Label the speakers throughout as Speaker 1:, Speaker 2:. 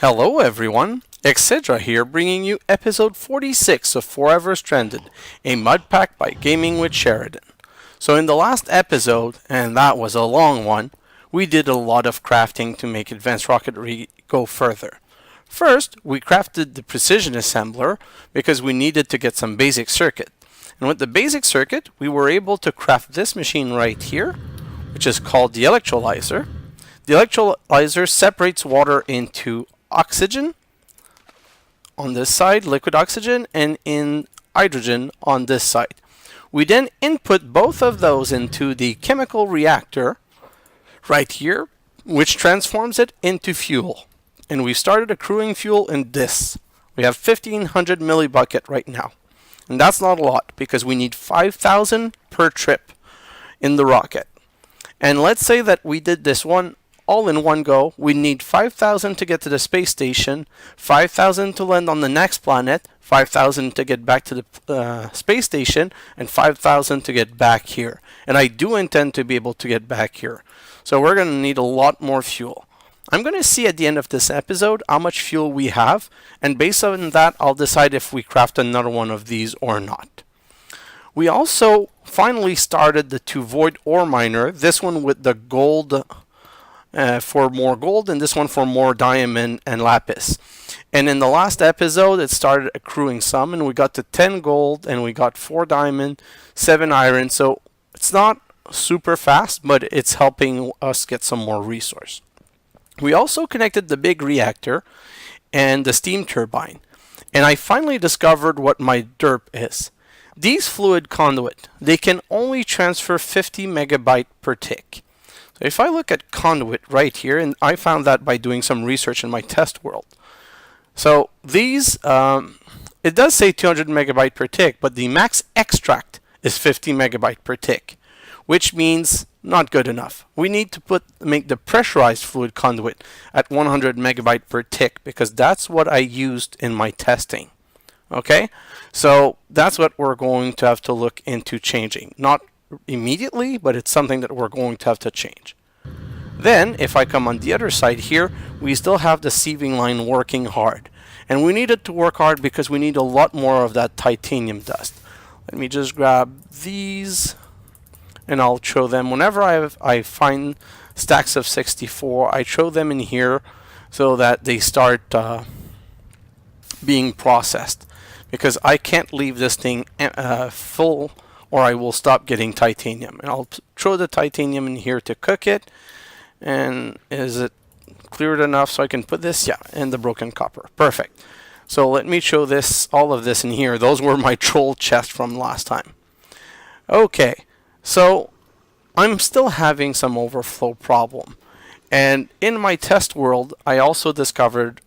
Speaker 1: Hello everyone, xHedra here bringing you episode 46 of Forever Stranded, a mud pack by Gaming with Sheridan. So in the last episode, and that was a long one, we did a lot of crafting to make Advanced Rocketry go further. First, we crafted the precision assembler because we needed to get some basic circuit. And with the basic circuit, we were able to craft this machine right here, which is called the Electrolizer. The Electrolizer separates water into oxygen on this side, liquid oxygen, and in hydrogen on this side. We then input both of those into the chemical reactor right here, which transforms it into fuel. And we started accruing fuel in this. We have 1500 millibucket right now. And that's not a lot because we need 5,000 per trip in the rocket. And let's say that we did this one all in one go. We need 5,000 to get to the space station, 5,000 to land on the next planet, 5,000 to get back to the space station, and 5,000 to get back here. And I do intend to be able to get back here. So we're going to need a lot more fuel. I'm going to see at the end of this episode how much fuel we have, and based on that I'll decide if we craft another one of these or not. We also finally started the 2 void ore miner, this one with the gold for more gold, and this one for more diamond and lapis. And in the last episode it started accruing some, and we got to 10 gold and we got 4 diamond, 7 iron. So it's not super fast, but it's helping us get some more resource. We also connected the big reactor and the steam turbine, and I finally discovered what my derp is. These fluid conduit, they can only transfer 50 megabyte per tick. If I look at conduit right here, and I found that by doing some research in my test world. So these, it does say 200 megabyte per tick, but the max extract is 50 megabyte per tick, which means not good enough. We need to make the pressurized fluid conduit at 100 megabyte per tick because that's what I used in my testing. Okay, so that's what we're going to have to look into changing. Not immediately, but it's something that we're going to have to change. Then if I come on the other side here, we still have the sieving line working hard, and we need it to work hard because we need a lot more of that titanium dust. Let me just grab these and I'll throw them whenever I find stacks of 64. I throw them in here so that they start being processed, because I can't leave this thing full or I will stop getting titanium. And I'll throw the titanium in here to cook it. And is it cleared enough so I can put this? Yeah, and the broken copper. Perfect. So let me show this, all of this in here. Those were my troll chest from last time. Okay, so I'm still having some overflow problem. And in my test world, I also discovered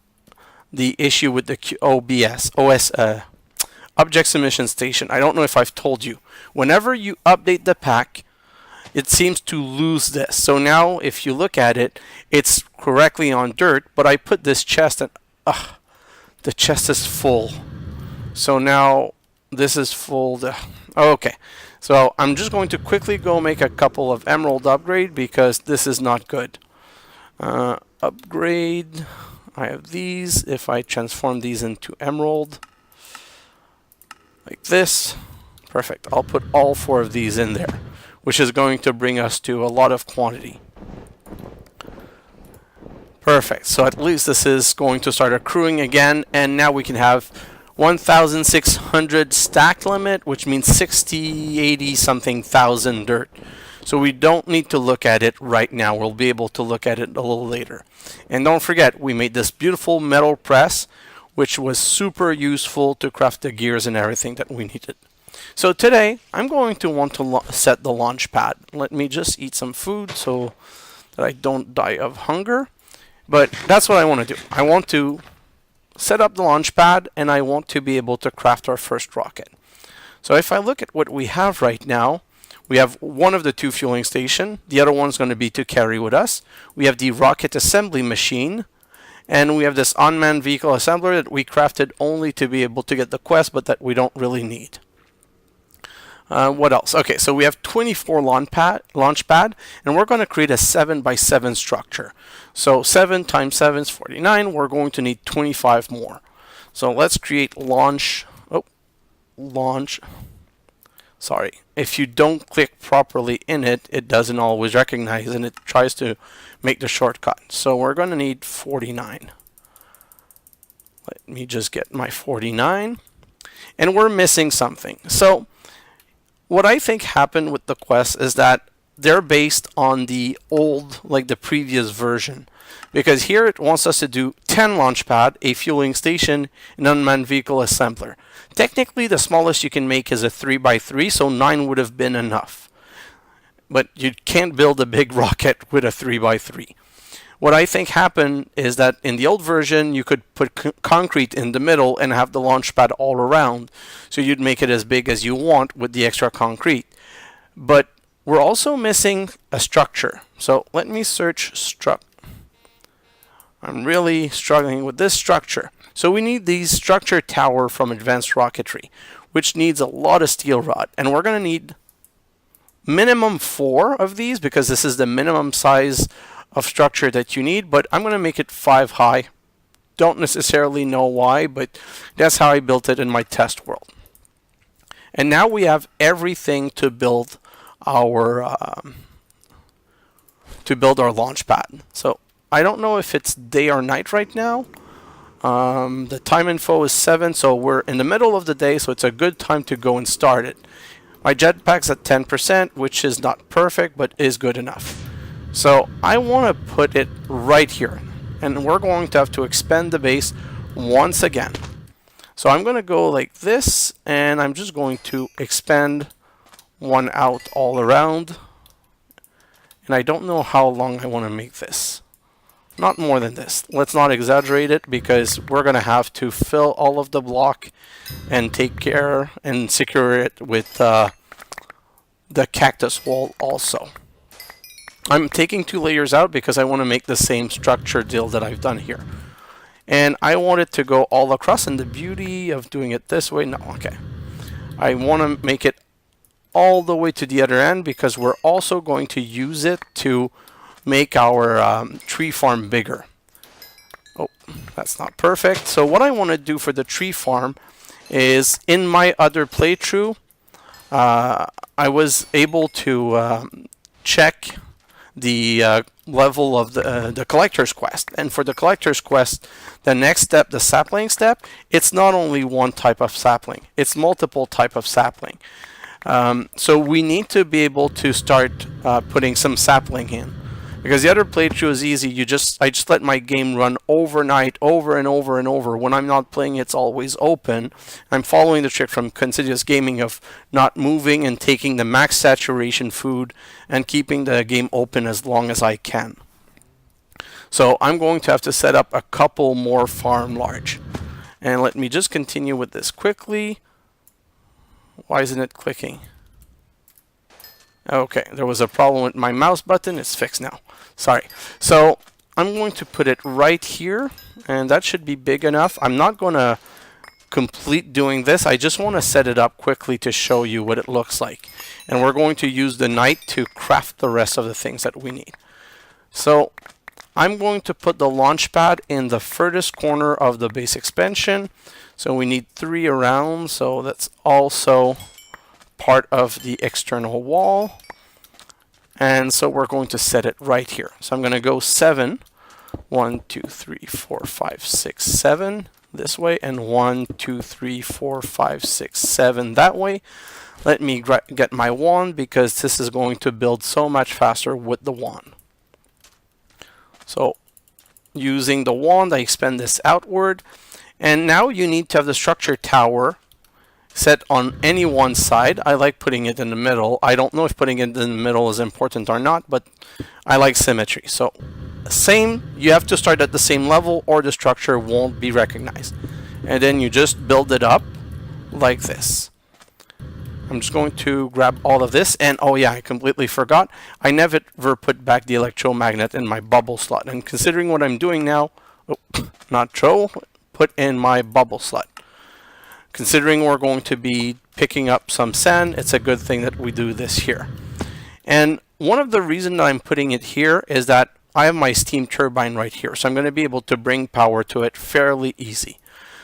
Speaker 1: the issue with the Object Submission Station. I don't know if I've told you. Whenever you update the pack, it seems to lose this. So now if you look at it, it's correctly on dirt, but I put this chest and the chest is full. So now this is full. Okay, so I'm just going to quickly go make a couple of emerald upgrade because this is not good. Upgrade. I have these. If I transform these into emerald like this, perfect. I'll put all 4 of these in there, which is going to bring us to a lot of quantity. Perfect. So at least this is going to start accruing again, and now we can have 1,600 stack limit, which means 60, 80 something thousand dirt. So we don't need to look at it right now. We'll be able to look at it a little later. And don't forget, we made this beautiful metal press, which was super useful to craft the gears and everything that we needed. So today, I'm going to want to set the launch pad. Let me just eat some food so that I don't die of hunger. But that's what I want to do. I want to set up the launch pad, and I want to be able to craft our first rocket. So if I look at what we have right now, we have one of the 2 fueling station. The other one's going to be to carry with us. We have the rocket assembly machine. And we have this unmanned vehicle assembler that we crafted only to be able to get the quest, but that we don't really need. What else? Okay, so we have 24 launch pad, and we're going to create a 7x7 structure. So 7 times 7 is 49. We're going to need 25 more. So let's create launch. Sorry, if you don't click properly in it, it doesn't always recognize and it tries to make the shortcut. So we're going to need 49. Let me just get my 49. And we're missing something. So what I think happened with the quest is that they're based on the old, like the previous version. Because here it wants us to do 10 launch pad, a fueling station, an unmanned vehicle assembler. Technically, the smallest you can make is a 3x3, so 9 would have been enough. But you can't build a big rocket with a 3x3. What I think happened is that in the old version, you could put concrete in the middle and have the launch pad all around. So you'd make it as big as you want with the extra concrete. But we're also missing a structure. So let me search struct. I'm really struggling with this structure. So we need the structure tower from Advanced Rocketry, which needs a lot of steel rod. And we're going to need minimum 4 of these because this is the minimum size of structure that you need, but I'm going to make it 5 high. Don't necessarily know why, but that's how I built it in my test world. And now we have everything to build our launch pad. So I don't know if it's day or night right now. The time info is 7, so we're in the middle of the day, so it's a good time to go and start it. My jetpack's at 10%, which is not perfect, but is good enough. So I want to put it right here, and we're going to have to expand the base once again. So I'm going to go like this, and I'm just going to expand one out all around. And I don't know how long I want to make this. Not more than this. Let's not exaggerate it because we're going to have to fill all of the block and take care and secure it with the cactus wall also. I'm taking 2 layers out because I want to make the same structure deal that I've done here. And I want it to go all across, and the beauty of doing it this way, no, okay. I want to make it all the way to the other end because we're also going to use it to make our tree farm bigger. Oh, that's not perfect. So what I want to do for the tree farm is in my other playthrough, I was able to check the level of the collector's quest. And for the collector's quest, the next step, the sapling step, it's not only one type of sapling, it's multiple type of sapling. So we need to be able to start putting some sapling in. Because the other playthrough is easy. I just let my game run overnight, over and over and over. When I'm not playing, it's always open. I'm following the trick from Considious Gaming of not moving and taking the max saturation food and keeping the game open as long as I can. So I'm going to have to set up a couple more farm large. And let me just continue with this quickly. Why isn't it clicking? Okay, there was a problem with my mouse button. It's fixed now. Sorry. So I'm going to put it right here, and that should be big enough. I'm not going to complete doing this. I just want to set it up quickly to show you what it looks like. And we're going to use the night to craft the rest of the things that we need. So I'm going to put the launch pad in the furthest corner of the base expansion. So we need 3 around, so that's also part of the external wall. And so we're going to set it right here. So I'm going to go 7. 1, 2, 3, 4, 5, 6, 7 this way, and 1, 2, 3, 4, 5, 6, 7 that way. Let me get my wand because this is going to build so much faster with the wand. So using the wand, I expand this outward. And now you need to have the structure tower set on any one side. I like putting it in the middle. I don't know if putting it in the middle is important or not, but I like symmetry. So same, you have to start at the same level or the structure won't be recognized. And then you just build it up like this. I'm just going to grab all of this, and oh yeah, I completely forgot. I never put back the electromagnet in my bubble slot. And considering what I'm doing now, put in my bubble slot. Considering we're going to be picking up some sand, it's a good thing that we do this here. And one of the reasons that I'm putting it here is that I have my steam turbine right here, so I'm going to be able to bring power to it fairly easy.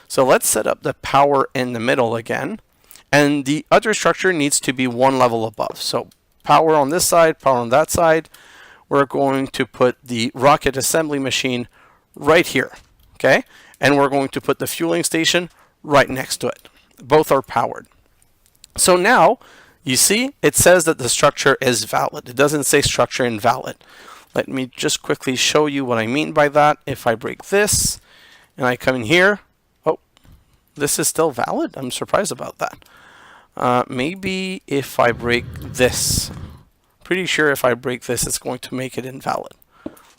Speaker 1: So let's set up the power in the middle again, and the other structure needs to be one level above. So power on this side, power on that side. We're going to put the rocket assembly machine right here, okay? And we're going to put the fueling station right next to it. Both are powered. So now, you see, it says that the structure is valid. It doesn't say structure invalid. Let me just quickly show you what I mean by that. If I break this, and I come in here, oh, this is still valid? I'm surprised about that. Maybe if I break this. Pretty sure if I break this, it's going to make it invalid.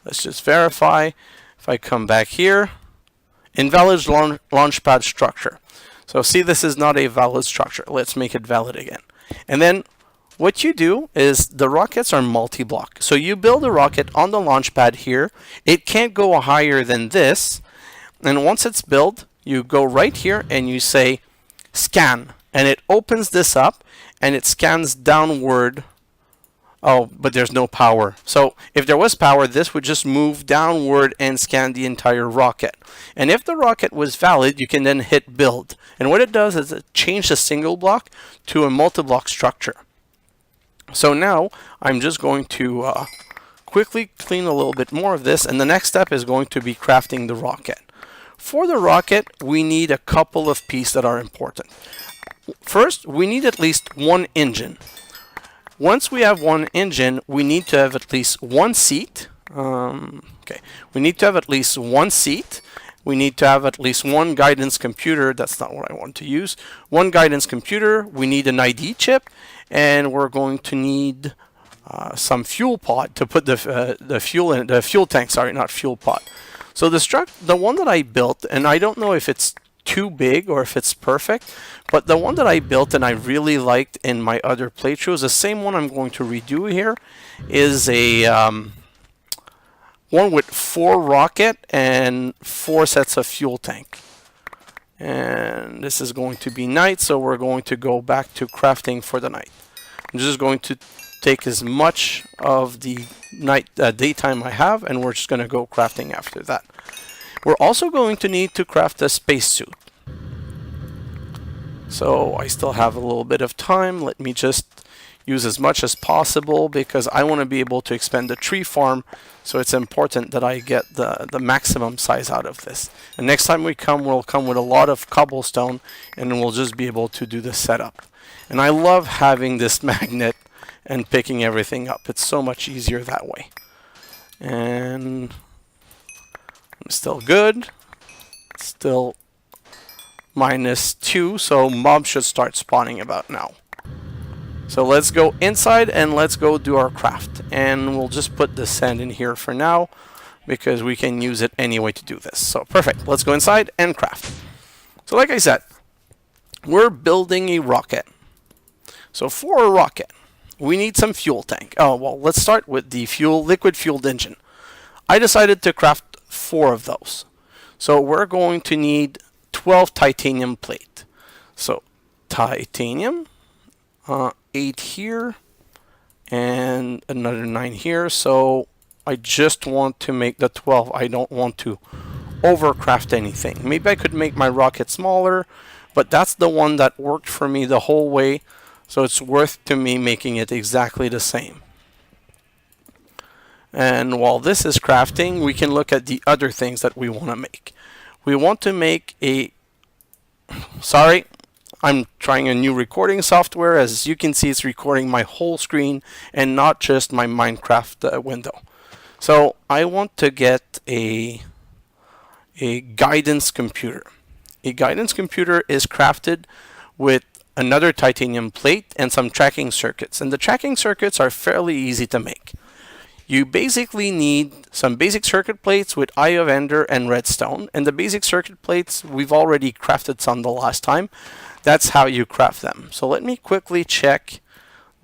Speaker 1: Let's just verify. If I come back here, invalid launch pad structure. So see, this is not a valid structure. Let's make it valid again. And then what you do is the rockets are multi-block. So you build a rocket on the launch pad here. It can't go higher than this. And once it's built, you go right here and you say scan. And it opens this up and it scans downward. Oh, but there's no power. So if there was power, this would just move downward and scan the entire rocket. And if the rocket was valid, you can then hit build. And what it does is it changes a single block to a multi-block structure. So now I'm just going to quickly clean a little bit more of this. And the next step is going to be crafting the rocket. For the rocket, we need a couple of pieces that are important. First, we need at least one engine. Once we have one engine, we need to have at least one seat. We need to have at least one seat. We need to have at least one guidance computer. That's not what I want to use. One guidance computer. We need an ID chip, and we're going to need some fuel pod to put the fuel in. The fuel tank. Sorry, not fuel pod. So the one that I built, and I don't know if it's too big or if it's perfect, but the one that I built and I really liked in my other playthroughs, the same one I'm going to redo here, is a one with 4 rocket and 4 sets of fuel tank. And this is going to be night, so we're going to go back to crafting for the night. I'm just going to take as much of the daytime I have, and we're just going to go crafting after that. We're also going to need to craft a spacesuit. So I still have a little bit of time. Let me just use as much as possible because I want to be able to expand the tree farm. So it's important that I get the maximum size out of this. And next time we come, we'll come with a lot of cobblestone and we'll just be able to do the setup. And I love having this magnet and picking everything up. It's so much easier that way. And I'm still good. Still -2, so mobs should start spawning about now. So let's go inside and let's go do our craft. And we'll just put the sand in here for now because we can use it anyway to do this. So perfect. Let's go inside and craft. So like I said, we're building a rocket. So for a rocket, we need some fuel tank. Oh, well, let's start with the liquid fueled engine. I decided to craft 4 of those. So we're going to need 12 titanium plate. So titanium, 8 here, and another 9 here. So I just want to make the 12. I don't want to overcraft anything. Maybe I could make my rocket smaller, but that's the one that worked for me the whole way. So it's worth to me making it exactly the same. And while this is crafting, we can look at the other things that we want to make. We want to make a... Sorry, I'm trying a new recording software. As you can see, it's recording my whole screen and not just my Minecraft window. So I want to get a guidance computer. A guidance computer is crafted with another titanium plate and some tracking circuits. And the tracking circuits are fairly easy to make. You basically need some basic circuit plates with Eye of Ender and redstone. And the basic circuit plates, we've already crafted some the last time. That's how you craft them. So let me quickly check.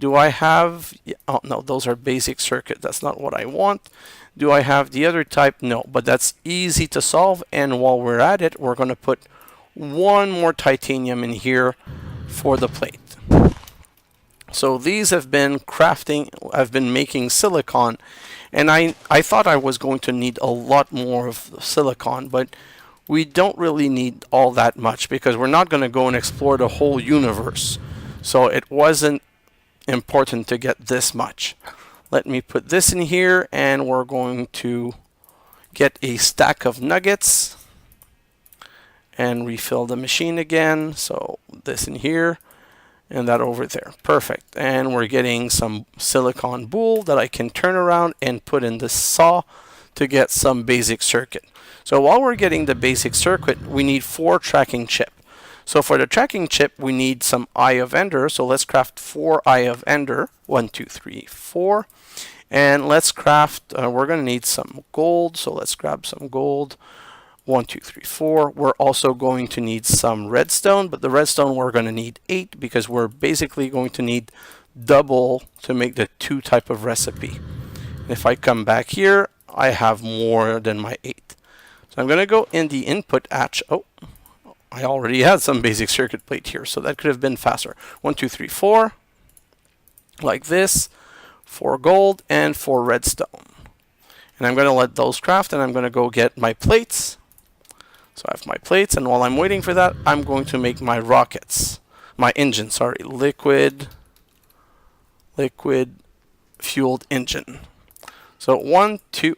Speaker 1: Do I have... Oh, no, those are basic circuit. That's not what I want. Do I have the other type? No, but that's easy to solve. And while we're at it, we're going to put one more titanium in here for the plate. So these have been crafting, I've been making silicon, and I thought I was going to need a lot more of silicon, but we don't really need all that much because we're not going to go and explore the whole universe. So it wasn't important to get this much. Let me put this in here, and we're going to get a stack of nuggets and refill the machine again. So this in here and that over there. Perfect. And we're getting some silicon boule that I can turn around and put in the saw to get some basic circuit. So while we're getting the basic circuit, we need 4 tracking chip. So for the tracking chip, we need some eye of ender. So let's craft 4 eye of ender. 1, 2, 3, 4. And let's craft, we're going to need some gold. So let's grab some gold. 1, 2, 3, 4. We're also going to need some redstone, but the redstone we're going to need 8 because we're basically going to need double to make the 2 type of recipe. And if I come back here, I have more than my 8. So I'm going to go in the input hatch. Oh, I already had some basic circuit plate here, so that could have been faster. 1, 2, 3, 4. Like this. 4 gold and 4 redstone. And I'm going to let those craft, and I'm going to go get my plates. So I have my plates, and while I'm waiting for that, I'm going to make my rockets. My engine, sorry. Liquid fueled engine. So 1, 2,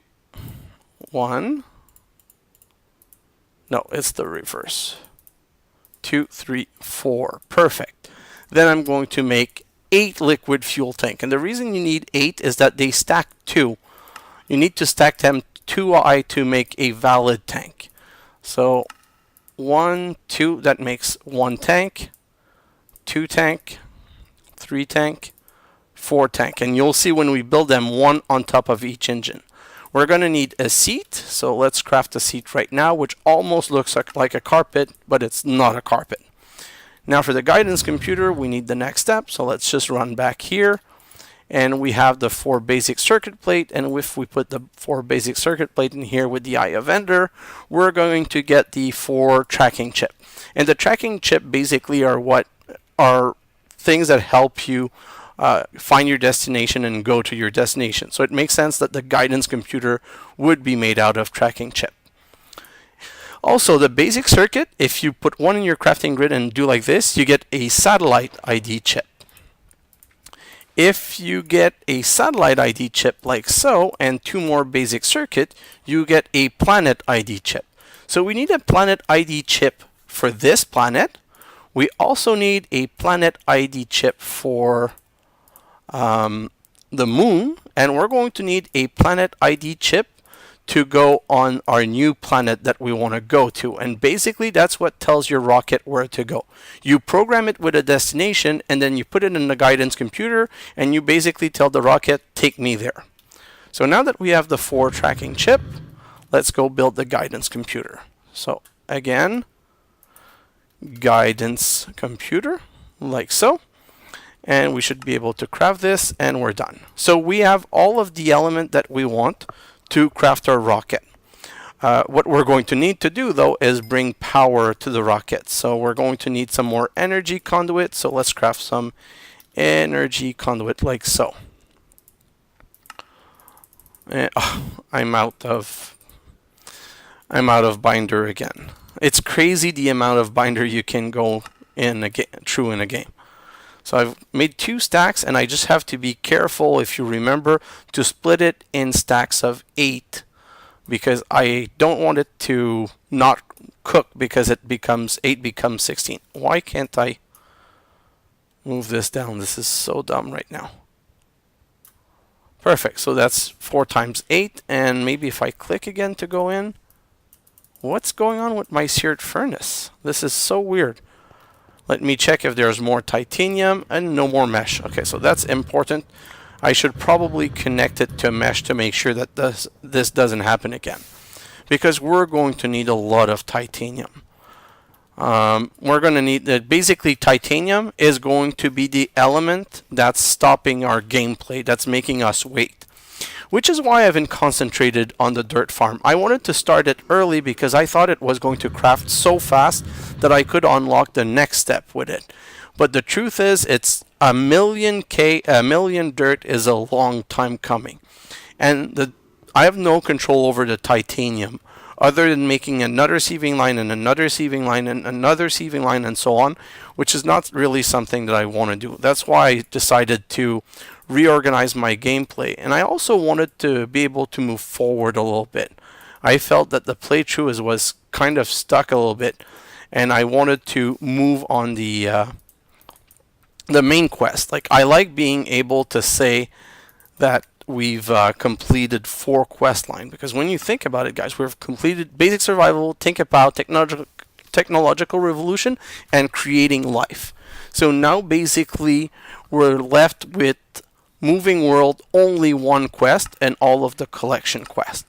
Speaker 1: 1. No, it's the reverse. 2, 3, 4. Perfect. Then I'm going to make 8 liquid fuel tank. And the reason you need 8 is that they stack 2. You need to stack them 2 high to make a valid tank. So 1, 2, that makes 1 tank, 2 tank, 3 tank, 4 tank. And you'll see when we build them, 1 on top of each engine. We're going to need a seat. So let's craft a seat right now, which almost looks like a carpet, but it's not a carpet. Now for the guidance computer, we need the next step. So let's just run back here. And we have the 4 basic circuit plate, and if we put the 4 basic circuit plate in here with the eye of ender, we're going to get the 4 tracking chip. And the tracking chip basically are things that help you find your destination and go to your destination. So it makes sense that the guidance computer would be made out of tracking chip. Also, the basic circuit, if you put one in your crafting grid and do like this, you get a satellite ID chip. If you get a satellite ID chip like so, and 2 more basic circuit, you get a planet ID chip. So we need a planet ID chip for this planet. We also need a planet ID chip for the moon, and we're going to need a planet ID chip to go on our new planet that we want to go to. And basically that's what tells your rocket where to go. You program it with a destination, and then you put it in the guidance computer, and you basically tell the rocket, take me there. So now that we have the 4 tracking chip, let's go build the guidance computer. So again, guidance computer, like so. And we should be able to craft this, and we're done. So we have all of the element that we want to craft our rocket. What we're going to need to do, though, is bring power to the rocket. So we're going to need some more energy conduit. So let's craft some energy conduit like so. I'm out of binder again. It's crazy the amount of binder you can go in a through in a game. So I've made 2 stacks, and I just have to be careful, if you remember, to split it in stacks of 8, because I don't want it to not cook, because it becomes 8 becomes 16. Why can't I move this down? This is so dumb right now. Perfect. So that's 4 times 8, and maybe if I click again to go in, what's going on with my seared furnace? This is so weird. Let me check if there's more titanium, and no more mesh. Okay, so that's important. I should probably connect it to mesh to make sure that this doesn't happen again, because we're going to need a lot of titanium. We're going to need that. Basically, titanium is going to be the element that's stopping our gameplay, that's making us wait. Which is why I haven't concentrated on the dirt farm. I wanted to start it early because I thought it was going to craft so fast that I could unlock the next step with it. But the truth is, it's a million dirt is a long time coming. And I have no control over the titanium other than making another receiving line and another receiving line and another receiving line and so on, which is not really something that I want to do. That's why I decided to reorganize my gameplay. And I also wanted to be able to move forward a little bit. I felt that the playthrough was kind of stuck a little bit, and I wanted to move on the main quest. Like, I like being able to say that we've completed 4 quest lines, because when you think about it, guys, we've completed basic survival, think about technological revolution, and creating life. So now basically we're left with moving world, only 1 quest, and all of the collection quest.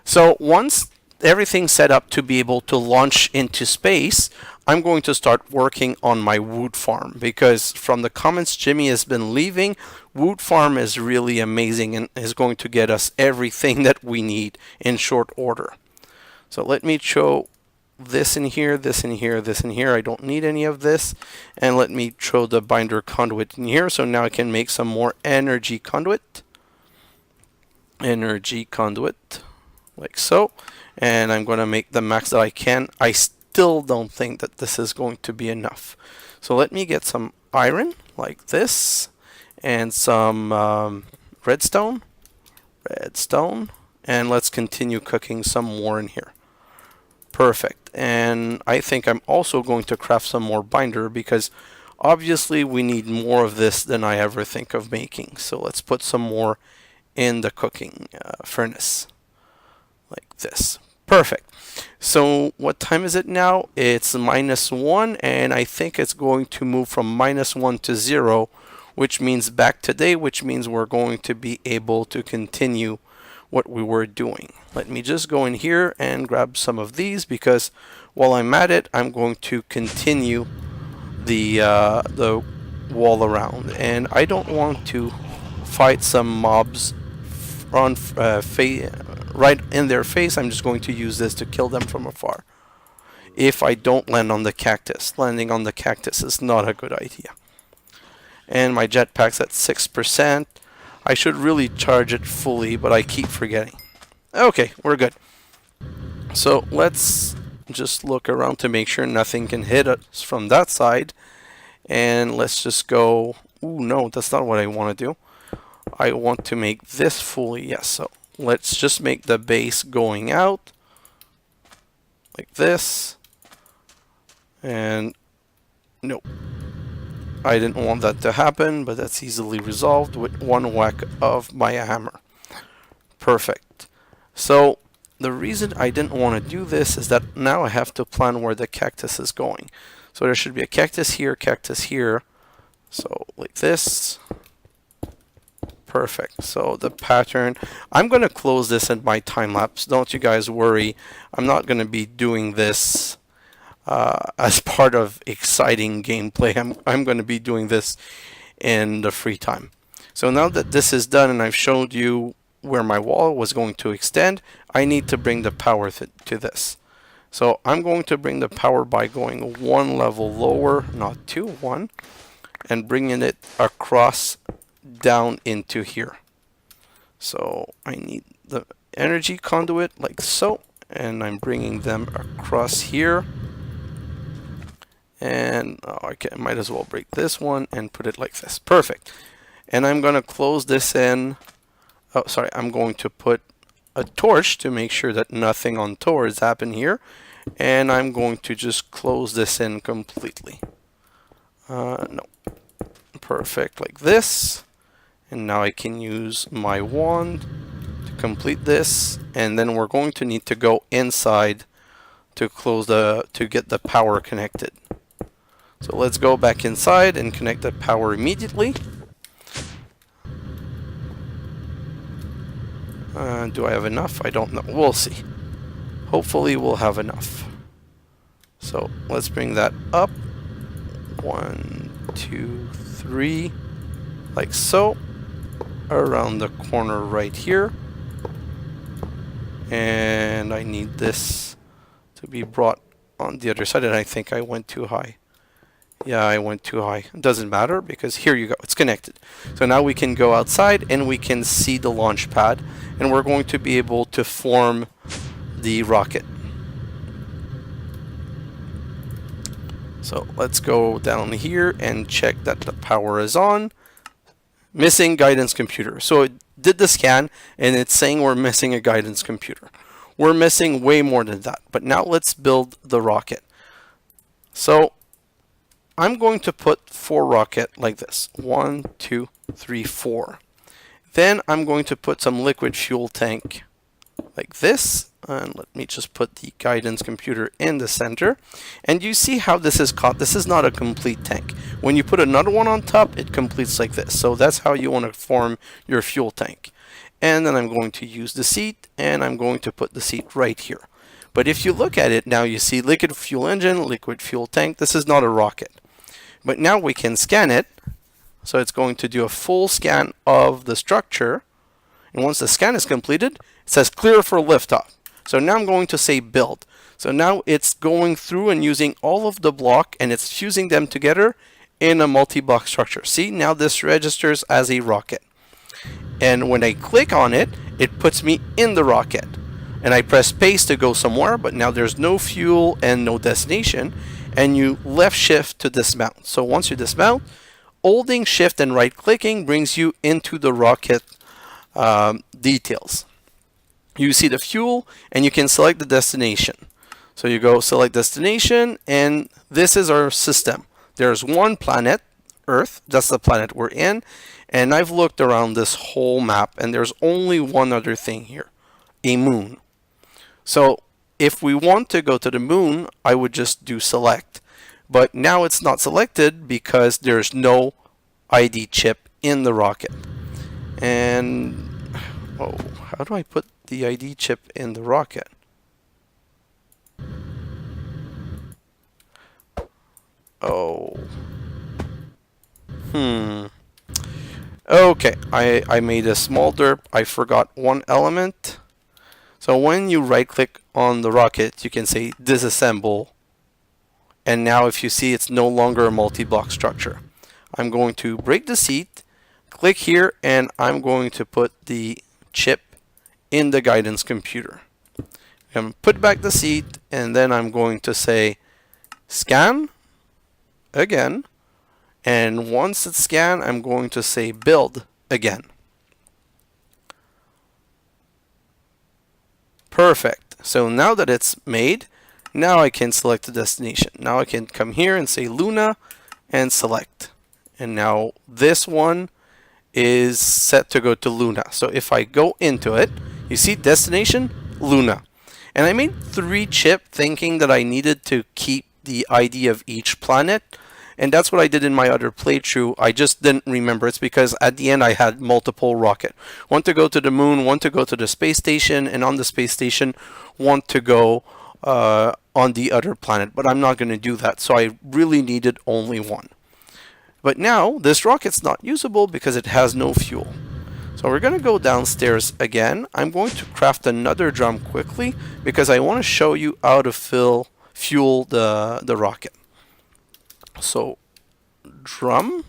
Speaker 1: So once everything's set up to be able to launch into space, I'm going to start working on my wood farm, because from the comments Jimmy has been leaving, wood farm is really amazing and is going to get us everything that we need in short order. So let me show this in here, this in here, this in here. I don't need any of this. And let me throw the binder conduit in here. So now I can make some more energy conduit. Energy conduit, like so. And I'm going to make the max that I can. I still don't think that this is going to be enough. So let me get some iron like this and some redstone, and let's continue cooking some more in here. Perfect. And I think I'm also going to craft some more binder, because obviously we need more of this than I ever think of making. So let's put some more in the cooking furnace like this. Perfect. So what time is it now? It's -1, and I think it's going to move from -1 to 0, which means back today, which means we're going to be able to continue what we were doing. Let me just go in here and grab some of these, because while I'm at it, I'm going to continue the wall around, and I don't want to fight some mobs on right in their face. I'm just going to use this to kill them from afar. If I don't land on the cactus, landing on the cactus is not a good idea. And my jetpack's at 6%. I should really charge it fully, but I keep forgetting. Okay, we're good. So let's just look around to make sure nothing can hit us from that side. And let's just go... Ooh, no, that's not what I want to do. I want to make this fully, yes, so let's just make the base going out like this. And nope, I didn't want that to happen, but that's easily resolved with 1 whack of my hammer. Perfect. So the reason I didn't want to do this is that now I have to plan where the cactus is going. So there should be a cactus here. So like this. Perfect. So the pattern, I'm going to close this in my time lapse. Don't you guys worry. I'm not going to be doing this as part of exciting gameplay. I'm going to be doing this in the free time. So now that this is done and I've showed you where my wall was going to extend, I need to bring the power to this. So I'm going to bring the power by going 1 level lower, not 2, 1, and bringing it across down into here. So I need the energy conduit like so, and I'm bringing them across here. And I might as well break this one and put it like this. Perfect. And I'm going to close this in. Oh, sorry, I'm going to put a torch to make sure that nothing untoward has happened here. And I'm going to just close this in completely. No. Perfect, like this. And now I can use my wand to complete this, and then we're going to need to go inside to get the power connected. So let's go back inside and connect the power immediately. Do I have enough? I don't know. We'll see. Hopefully we'll have enough. So let's bring that up. 1, 2, 3, like so. Around the corner right here, and I need this to be brought on the other side, and I think I went too high. Yeah, I went too high. It doesn't matter because here you go. It's connected. So now we can go outside and we can see the launch pad, and we're going to be able to form the rocket. So let's go down here and check that the power is on. Missing guidance computer. So it did the scan and it's saying we're missing a guidance computer. We're missing way more than that. But now let's build the rocket. So I'm going to put 4 rocket like this. 1, 2, 3, 4. Then I'm going to put some liquid fuel tank like this. And let me just put the guidance computer in the center. And you see how this is caught. This is not a complete tank. When you put another one on top, it completes like this. So that's how you want to form your fuel tank. And then I'm going to use the seat, and I'm going to put the seat right here. But if you look at it now, you see liquid fuel engine, liquid fuel tank. This is not a rocket. But now we can scan it. So it's going to do a full scan of the structure. And once the scan is completed, it says clear for liftoff. So now I'm going to say build. So now it's going through and using all of the block and it's fusing them together in a multi-block structure. See, now this registers as a rocket. And when I click on it, it puts me in the rocket. And I press space to go somewhere, but now there's no fuel and no destination. And you left shift to dismount. So once you dismount, holding shift and right clicking brings you into the rocket details. You see the fuel and you can select the destination. So you go select destination, and this is our system. There's one planet, Earth. That's the planet we're in. And I've looked around this whole map and there's only one other thing here, a moon. So if we want to go to the moon, I would just do select. But now it's not selected because there's no ID chip in the rocket. And oh, how do I put the ID chip in the rocket? Oh. Okay, I made a small derp. I forgot one element. So when you right click on the rocket, you can say disassemble. And now if you see, it's no longer a multi-block structure. I'm going to break the seat, click here, and I'm going to put the chip in the guidance computer. I'm going to put back the seat, and then I'm going to say scan again. And once it's scanned, I'm going to say build again. Perfect. So now that it's made, now I can select the destination. Now I can come here and say Luna and select. And now this one is set to go to Luna. So if I go into it, you see destination, Luna. And I made 3 chip thinking that I needed to keep the ID of each planet. And that's what I did in my other playthrough. I just didn't remember. It's because at the end I had multiple rocket. One to go to the moon, one to go to the space station, and on the space station, one to go on the other planet. But I'm not going to do that. So I really needed only one. But now this rocket's not usable because it has no fuel. So we're going to go downstairs again. I'm going to craft another drum quickly because I want to show you how to fuel the rocket. So drum,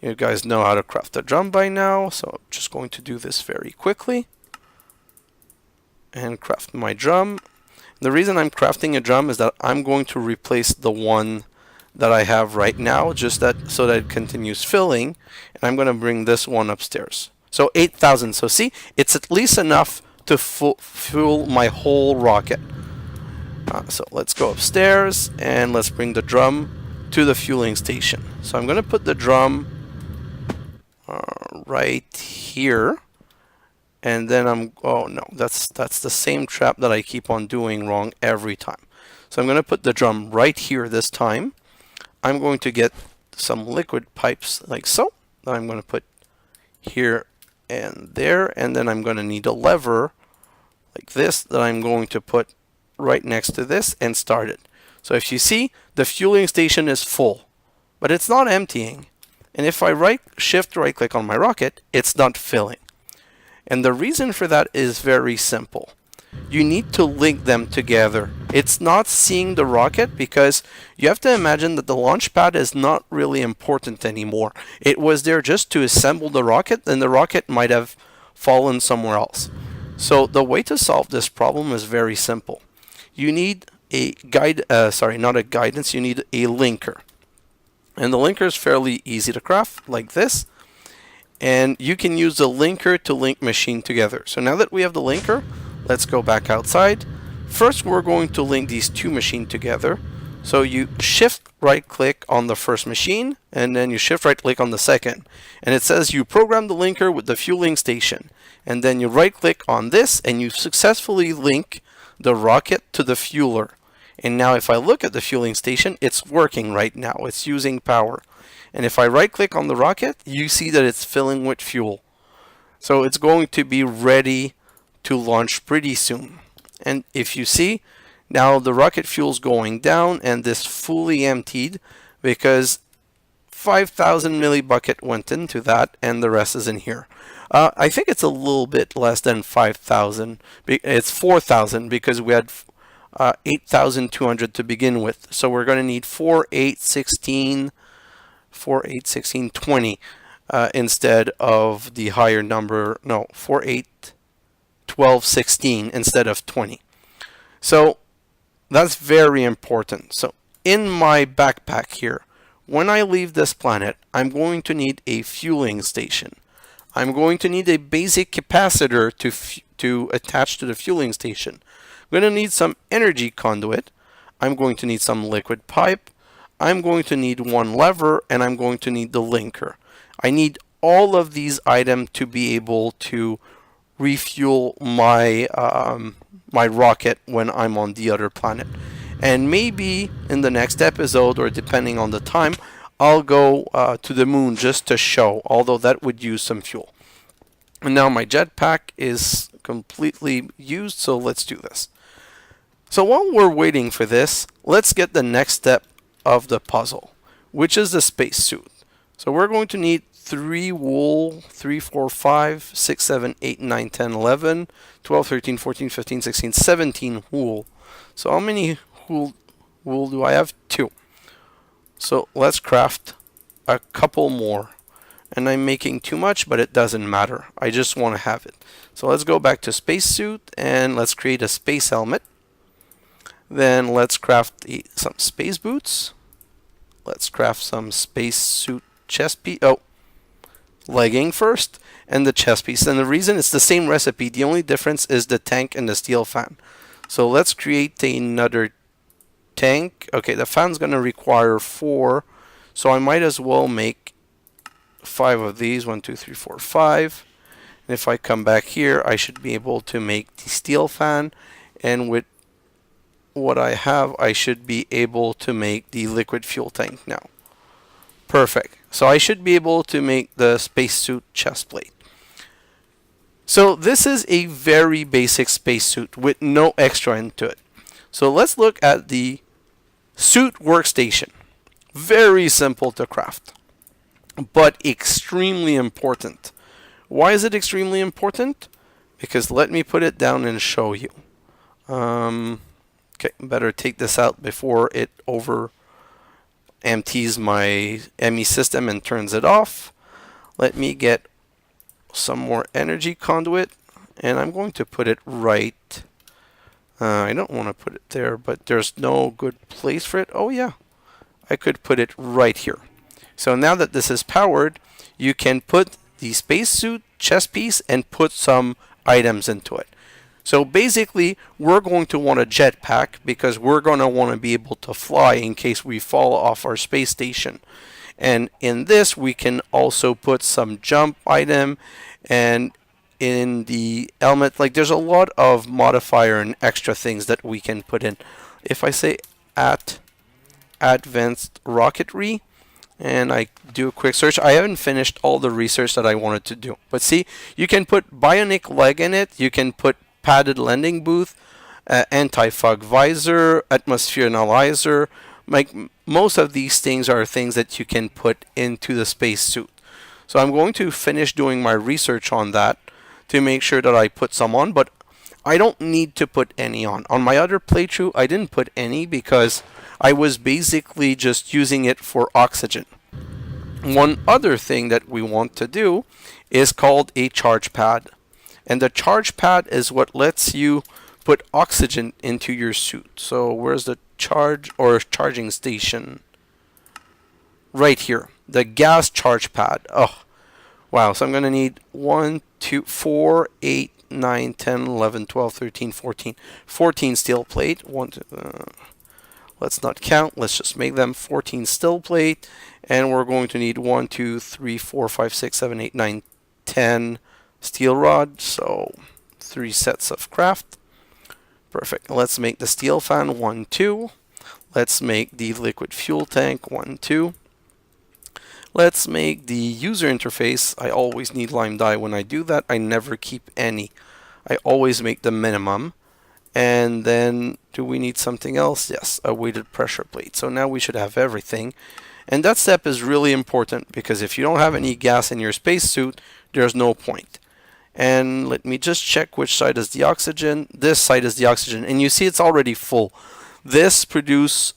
Speaker 1: you guys know how to craft a drum by now, so I'm just going to do this very quickly and craft my drum. The reason I'm crafting a drum is that I'm going to replace the one that I have right now, just that so that it continues filling, and I'm going to bring this one upstairs. So 8,000. So see, it's at least enough to fuel my whole rocket. So let's go upstairs and let's bring the drum to the fueling station. So I'm going to put the drum right here, and then oh no, that's the same trap that I keep on doing wrong every time. So I'm going to put the drum right here this time. I'm going to get some liquid pipes like so that I'm going to put here and there, and then I'm going to need a lever like this that I'm going to put right next to this and start it. So if you see, the fueling station is full, but it's not emptying. And if I shift right click on my rocket, it's not filling. And the reason for that is very simple. You need to link them together. it's not seeing the rocket, because you have to imagine that the launch pad is not really important anymore. It was there just to assemble the rocket, and the rocket might have fallen somewhere else. So the way to solve this problem is very simple. You need a not a guidance, you need a linker. And the linker is fairly easy to craft, like this. And you can use the linker to link machine together. So now that we have the linker, let's go back outside. First, we're going to link these two machines together. So you shift right click on the first machine, and then you shift right click on the second. And it says you program the linker with the fueling station. And then you right click on this, and you successfully link the rocket to the fueler. And now if I look at the fueling station, it's working right now. It's using power. And if I right click on the rocket, you see that it's filling with fuel. So it's going to be ready to launch pretty soon. And if you see, now the rocket fuel's going down, and this fully emptied because 5,000 millibucket went into that, and the rest is in here. I think it's a little bit less than 5,000. It's 4,000 because we had 8,200 to begin with. So we're going to need 4, 8, 16, 20 instead of the higher number. No, 4, 8, 12, 16 instead of 20. So that's very important. So in my backpack here, when I leave this planet, I'm going to need a fueling station. I'm going to need a basic capacitor to attach to the fueling station. I'm going to need some energy conduit. I'm going to need some liquid pipe. I'm going to need one lever, and I'm going to need the linker. I need all of these items to be able to refuel my my rocket when I'm on the other planet. And maybe in the next episode, or depending on the time, I'll go to the moon just to show, although that would use some fuel. And now my jetpack is completely used, so let's do this. So while we're waiting for this, let's get the next step of the puzzle, which is the spacesuit. So we're going to need 3 wool, 3, 4, 5, 6, 7, 8, 9, 10, 11, 12, 13, 14, 15, 16, 17 wool. So how many wool do I have? 2. So let's craft a couple more. And I'm making too much, but it doesn't matter. I just want to have it. So let's go back to spacesuit, and let's create a space helmet. Then let's craft some space boots. Let's craft some spacesuit chest piece. Oh, legging first, and the chest piece. And the reason it's the same recipe, the only difference is the tank and the steel fan. So let's create another tank. Okay, the fan's going to require 4, so I might as well make 5 of these. 1, 2, 3, 4, 5. And if I come back here, I should be able to make the steel fan, and with what I have, I should be able to make the liquid fuel tank now. Perfect. So I should be able to make the spacesuit chest plate. So this is a very basic spacesuit with no extra into it. So let's look at the suit workstation. Very simple to craft, but extremely important. Why is it extremely important? Because let me put it down and show you. Okay, better take this out before it over empties my ME system and turns it off. Let me get some more energy conduit, and I'm going to put it right. I don't want to put it there, but there's no good place for it. Oh yeah, I could put it right here. So now that this is powered, you can put the spacesuit chest piece and put some items into it. So basically, we're going to want a jetpack because we're going to want to be able to fly in case we fall off our space station. And in this, we can also put some jump item, and in the helmet, like there's a lot of modifier and extra things that we can put in. If I say at Advanced Rocketry, and I do a quick search, I haven't finished all the research that I wanted to do. But see, you can put bionic leg in it, you can put padded landing booth, anti-fog visor, atmosphere analyzer. Like most of these things are things that you can put into the spacesuit. So I'm going to finish doing my research on that to make sure that I put some on, but I don't need to put any on. On my other playthrough, I didn't put any because I was basically just using it for oxygen. One other thing that we want to do is called a charge pad. And the charge pad is what lets you put oxygen into your suit. So where's the charge or charging station? Right here, the gas charge pad. Oh, wow. So I'm going to need 1, 2, 4, 8, 9, 10, 11, 12, 13, 14. 14 steel plate. Let's not count. Let's just make them 14 steel plate. And we're going to need 1, 2, 3, 4, 5, 6, 7, 8, 9, 10 steel rod. So 3 sets of craft. Perfect. Let's make the steel fan 1, 2. Let's make the liquid fuel tank 1, 2. Let's make the user interface. I always need lime dye when I do that. I never keep any. I always make the minimum. And then, do we need something else? Yes, a weighted pressure plate. So now we should have everything. And that step is really important because if you don't have any gas in your spacesuit, there's no point. And let me just check which side is the oxygen. This side is the oxygen. And you see it's already full. This produces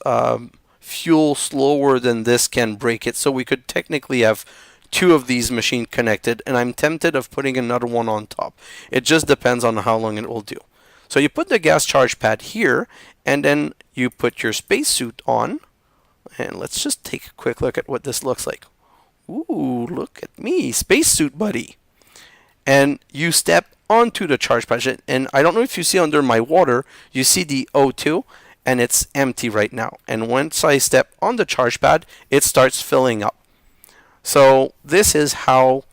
Speaker 1: fuel slower than this can break it. So we could technically have 2 of these machines connected. And I'm tempted of putting another one on top. It just depends on how long it will do. So you put the gas charge pad here. And then you put your spacesuit on. And let's just take a quick look at what this looks like. Ooh, look at me. Spacesuit buddy. And you step onto the charge pad. And I don't know if you see under my water, you see the O2, and it's empty right now. And once I step on the charge pad, it starts filling up. So this is how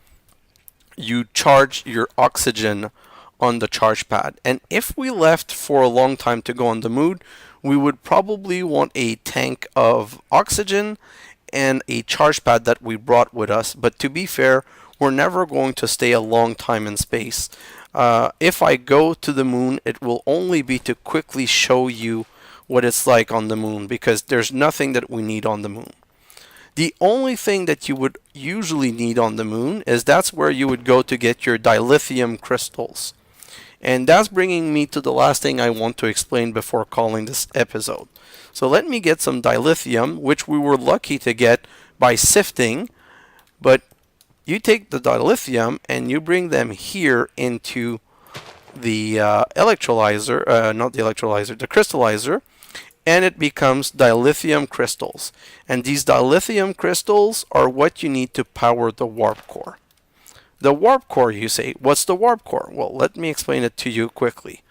Speaker 1: you charge your oxygen on the charge pad. And if we left for a long time to go on the moon, we would probably want a tank of oxygen and a charge pad that we brought with us. But to be fair, we're never going to stay a long time in space. If I go to the moon, it will only be to quickly show you what it's like on the moon, because there's nothing that we need on the moon. The only thing that you would usually need on the moon is that's where you would go to get your dilithium crystals. And that's bringing me to the last thing I want to explain before calling this episode. So let me get some dilithium, which we were lucky to get by sifting, but you take the dilithium and you bring them here into the electrolyzer, not the electrolyzer, the crystallizer, and it becomes dilithium crystals. And these dilithium crystals are what you need to power the warp core. The warp core, you say, what's the warp core? Well, let me explain it to you quickly.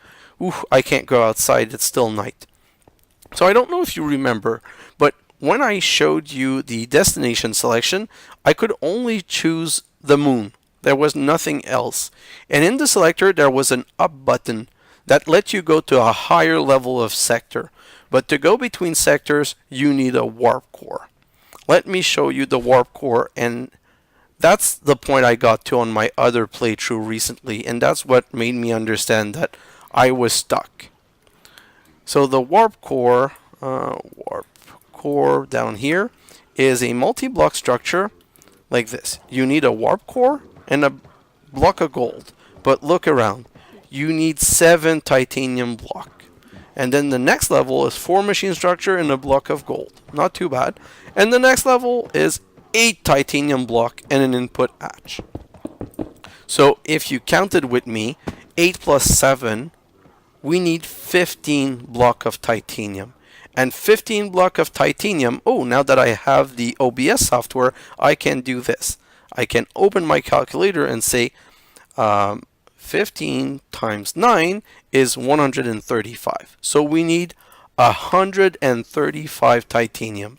Speaker 1: Ooh, I can't go outside, it's still night. So I don't know if you remember, but when I showed you the destination selection, I could only choose the moon. There was nothing else. And in the selector, there was an up button that let you go to a higher level of sector. But to go between sectors, you need a warp core. Let me show you the warp core, and that's the point I got to on my other playthrough recently, and that's what made me understand that I was stuck. So the warp core down here is a multi-block structure like this. You need a warp core and a block of gold. But look around. You need 7 titanium block. And then the next level is 4 machine structure and a block of gold. Not too bad. And the next level is 8 titanium block and an input hatch. So if you counted with me, 8 plus 7, we need 15 block of titanium. And 15 block of titanium, oh, now that I have the OBS software, I can do this. I can open my calculator and say 15 times 9 is 135. So we need 135 titanium.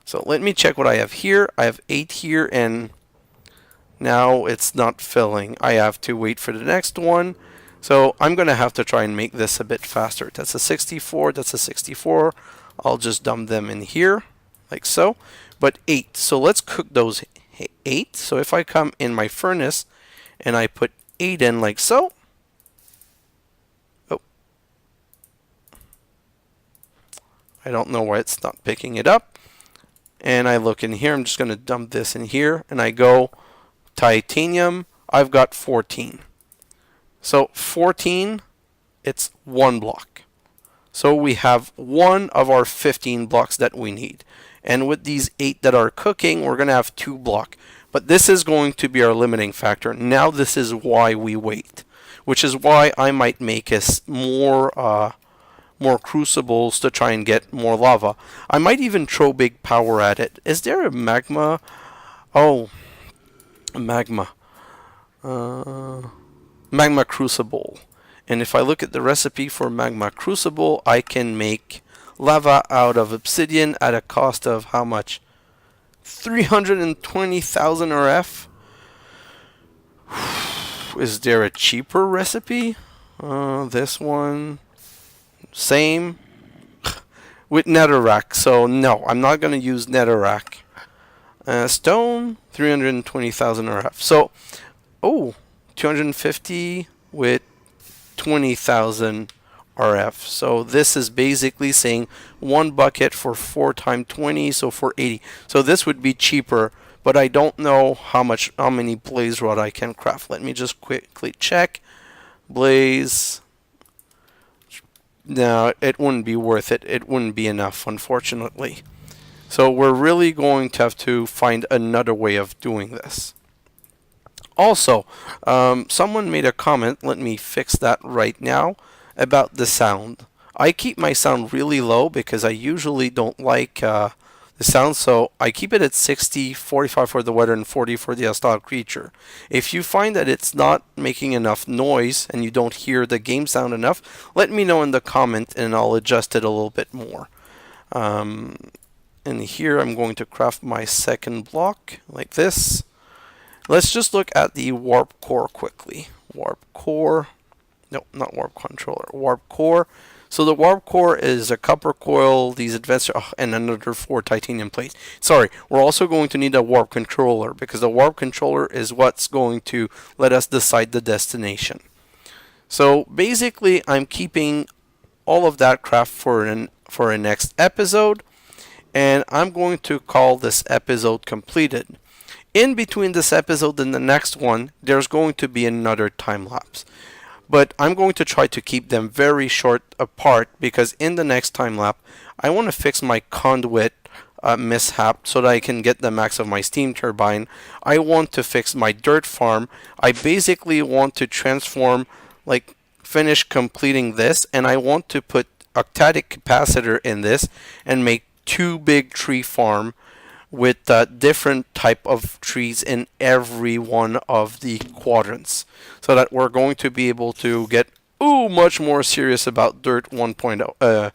Speaker 1: So let me check what I have here. I have 8 here, and now it's not filling. I have to wait for the next one. So I'm going to have to try and make this a bit faster. That's a 64, that's a 64. I'll just dump them in here, like so. But 8, so let's cook those 8. So if I come in my furnace and I put 8 in like so. Oh. I don't know why it's not picking it up. And I look in here, I'm just going to dump this in here. And I go titanium, I've got 14. So 14 it's 1 block. So we have one of our 15 blocks that we need. And with these 8 that are cooking, we're going to have 2 blocks. But this is going to be our limiting factor. Now this is why we wait. Which is why I might make us more crucibles to try and get more lava. I might even throw big power at it. Is there a magma? Oh, a magma. Magma crucible. And if I look at the recipe for magma crucible, I can make lava out of obsidian at a cost of how much? 320,000 RF? Is there a cheaper recipe? This one. Same. With netherrack. So no, I'm not going to use netherrack. Stone, 320,000 RF. So, 250 with 20,000 RF. So this is basically saying 1 bucket for 4 times 20, so for 80. So this would be cheaper, but I don't know how many blaze rod I can craft. Let me just quickly check. Blaze. No, it wouldn't be worth it. It wouldn't be enough, unfortunately. So we're really going to have to find another way of doing this. Also, someone made a comment, let me fix that right now, about the sound. I keep my sound really low because I usually don't like the sound, so I keep it at 60, 45 for the weather, and 40 for the hostile creature. If you find that it's not making enough noise and you don't hear the game sound enough, let me know in the comment and I'll adjust it a little bit more. And here I'm going to craft my second block like this. Let's just look at the warp core quickly. Warp core. No, not warp controller. Warp core. So the warp core is a copper coil, these advanced, and another 4 titanium plates. Sorry, we're also going to need a warp controller because the warp controller is what's going to let us decide the destination. So basically, I'm keeping all of that craft for a next episode, and I'm going to call this episode completed. In between this episode and the next one, there's going to be another time lapse. But I'm going to try to keep them very short apart because in the next time lapse, I want to fix my conduit mishap so that I can get the max of my steam turbine. I want to fix my dirt farm. I basically want to transform, finish completing this, and I want to put octadic capacitor in this and make 2 big tree farm with different type of trees in every one of the quadrants, so that we're going to be able to get much more serious about Dirt 1.0.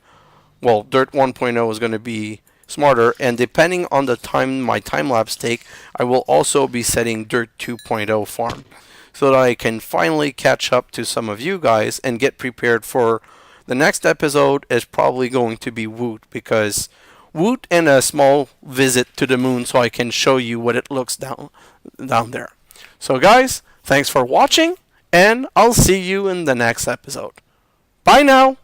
Speaker 1: Well, Dirt 1.0 is going to be smarter, and depending on the time my time-lapse take, I will also be setting Dirt 2.0 farm, so that I can finally catch up to some of you guys and get prepared for the next episode. Is probably going to be Woot, because Woot and a small visit to the moon so I can show you what it looks down there. So guys, thanks for watching, and I'll see you in the next episode. Bye now!